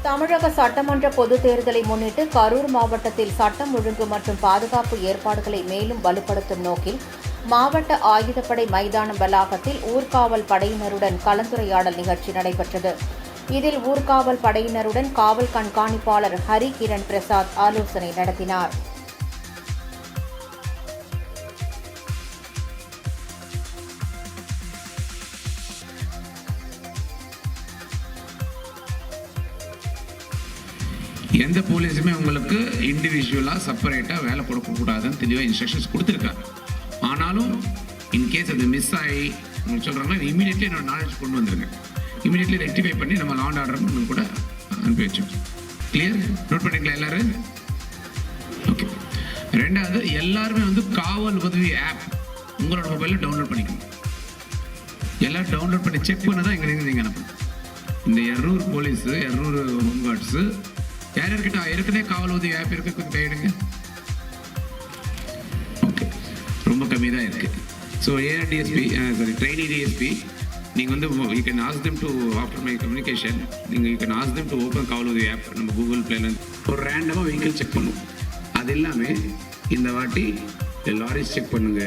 தமிழக சட்டமன்ற பொதுத் தேர்தலை முன்னிட்டு கரூர் மாவட்டத்தில் சட்டம் ஒழுங்கு மற்றும் பாதுகாப்பு ஏற்பாடுகளை மேலும் வலுப்படுத்தும் நோக்கில் மாவட்ட ஆயுதப்படை மைதானம் வளாகத்தில் ஊர்காவல் படையினருடன் கலந்துரையாடல் நிகழ்ச்சி நடைபெற்றது. இதில் ஊர்காவல் படையினருடன் காவல் கண்காணிப்பாளர் ஹரி கிரண் பிரசாத் ஆலோசனை நடத்தினார். எந்த போலீஸுமே உங்களுக்கு இண்டிவிஜுவலாக செப்பரேட்டாக வேலை கொடுக்கக்கூடாதுன்னு தெளிவாக இன்ஸ்ட்ரக்ஷன்ஸ் கொடுத்துருக்காங்க. ஆனாலும் இன்கேஸ் அது மிஸ் ஆகி உங்களுக்கு சொல்கிறாங்கன்னா இமீடியட்லி என்னோட நாலேஜ் கொண்டு வந்துருங்க. இமீடியட்லி ரெக்டிஃபை பண்ணி நம்ம லா அண்ட் ஆர்டர்னு உங்களுக்கு கூட அனுப்பி வச்சோம். கிளியர்? நோட் பண்ணிக்கலாம் எல்லாரும்? ஓகே. ரெண்டாவது, எல்லாருமே காவல் உதவி ஆப் உங்களோட மொபைலில் டவுன்லோட் பண்ணிக்கணும். எல்லோரும் டவுன்லோட் பண்ணி செக் பண்ண தான் எங்களுக்கு நீங்கள் அனுப்பணும். இந்த எர்ரூர் போலீஸு, எர்ரூர் ஹோம்கார்ட்ஸு யார்கிட்ட ஏற்கனவே காவல் உதவி ஆப் இருக்கு, கொஞ்சம் கையிடுங்க. ஓகே, ரொம்ப கம்மி தான் இருக்கு. ஸோ ஏஆர்டிஎஸ்பி ட்ரெயினி டிஎஸ்பி நீங்கள் you can ask them to after my communication நீங்கள் you can ask them to open காவல் உதவி ஆப். நம்ம கூகுள் பிளேல ஒரு ரேண்டமாக வெஹிக்கிள் செக் பண்ணுவோம். அது எல்லாமே இந்த வாட்டி லாரிஸ் செக் பண்ணுங்க,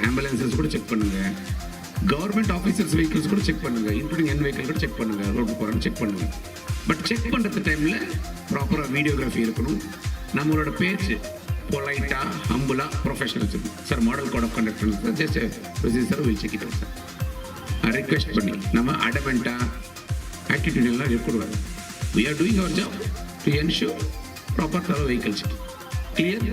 ஆம்புலன்சஸ் கூட செக் பண்ணுங்க, கவர்மெண்ட் ஆஃபீஸர்ஸ் வெஹிக்கிள்ஸ் கூட செக் பண்ணுங்க, இன்க்ளூடிங் என் வெஹிக்கிள் கூட செக் பண்ணுங்க, ரோடு போகிறோன்னு செக் பண்ணுங்க. பட் செக் பண்ணுறது டைமில் ப்ராப்பராக வீடியோகிராஃபி இருக்கணும். நம்மளோட பேச்சு பொலைட்டாக, ஹம்புலாக, ப்ரொஃபஷனல் இருக்கணும். Sir model code of conduct just procedure will check it out sir. Request பண்ணி நம்ம அடமெண்ட்டாக ஆட்டிடியூட் எல்லாம் இருக்கக்கூடாது. We are doing our job to ensure proper thorough vehicle check. Clear?